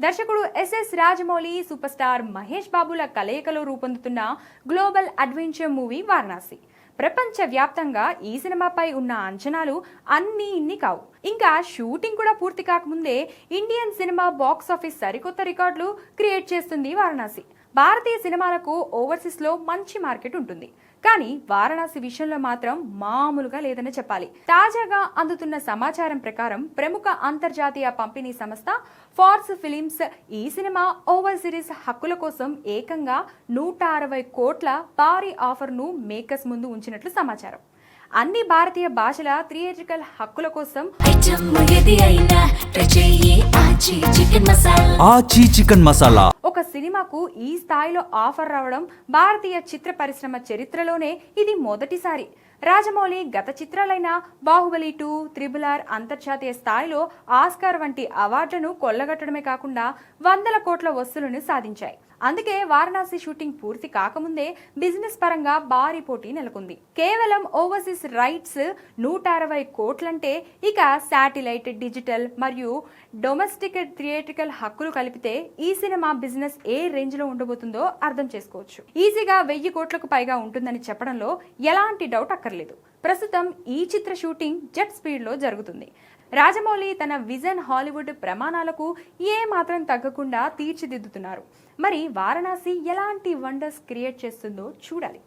దర్శకుడు SS Rajamouli super star Mahesh బాబుల కలయికలో రూపొందుతున్న గ్లోబల్ అడ్వెంచర్ మూవీ వారణాసి. ప్రపంచ వ్యాప్తంగా ఈ సినిమాపై ఉన్న అంచనాలు అన్నీ ఇన్ని కావు. ఇంకా షూటింగ్ కూడా పూర్తి కాకముందే ఇండియన్ సినిమా బాక్స్ ఆఫీస్ సరికొత్త రికార్డులు క్రియేట్ చేస్తుంది వారణాసి. భారతీయ సినిమాలకు ఓవర్సీస్ లో మంచి మార్కెట్ ఉంటుంది, కానీ వారణాసి విషయంలో మాత్రం మామూలుగా లేదని చెప్పాలి. తాజాగా అందుతున్న సమాచారం ప్రకారం ప్రముఖ అంతర్జాతీయ పంపిణీ సంస్థ ఫోర్స్ ఫిలిమ్స్ ఈ సినిమా ఓవర్సీస్ హక్కుల కోసం ఏకంగా 160 కోట్ల భారీ ఆఫర్ ను మేకర్స్ ముందు ఉంచినట్లు సమాచారం. అన్ని భారతీయ భాషల థియేట్రికల్ హక్కుల కోసం ఒక సినిమాకు ఈ స్థాయిలో ఆఫర్ రావడం భారతీయ చిత్ర పరిశ్రమ చరిత్రలోనే ఇది మొదటిసారి. రాజమౌళి గత చిత్రాలైన బాహుబలి 2, RRR అంతర్జాతీయ స్థాయిలో ఆస్కార్ వంటి అవార్డులను కొల్లగట్టడమే కాకుండా వందల కోట్ల వసూలును సాధించాయి. అందుకే వారణాసి షూటింగ్ పూర్తి కాకముందే బిజినెస్ పరంగా భారీ పోటీ నెలకొంది. కేవలం ఓవర్సీస్ రైట్స్ 160 కోట్లంటే ఇక శాటిలైట్, డిజిటల్ మరియు డొమెస్టిక్ థియేట్రికల్ హక్కులు కలిపితే ఈ సినిమా బిజినెస్ ఏ రేంజ్ లో ఉండబోతుందో అర్థం చేసుకోవచ్చు. ఈజీగా 1000 కోట్లకు పైగా ఉంటుందని చెప్పడంలో ఎలాంటి డౌట్ అక్కర్లేదు. ప్రస్తుతం ఈ చిత్ర షూటింగ్ జెట్ స్పీడ్ లో జరుగుతుంది. రాజమౌళి తన విజన్ హాలీవుడ్ ప్రమాణాలకు ఏ మాత్రం తగ్గకుండా తీర్చిదిద్దుతున్నారు. మరి వారణాసి ఎలాంటి వండర్స్ క్రియేట్ చేస్తుందో చూడాలి.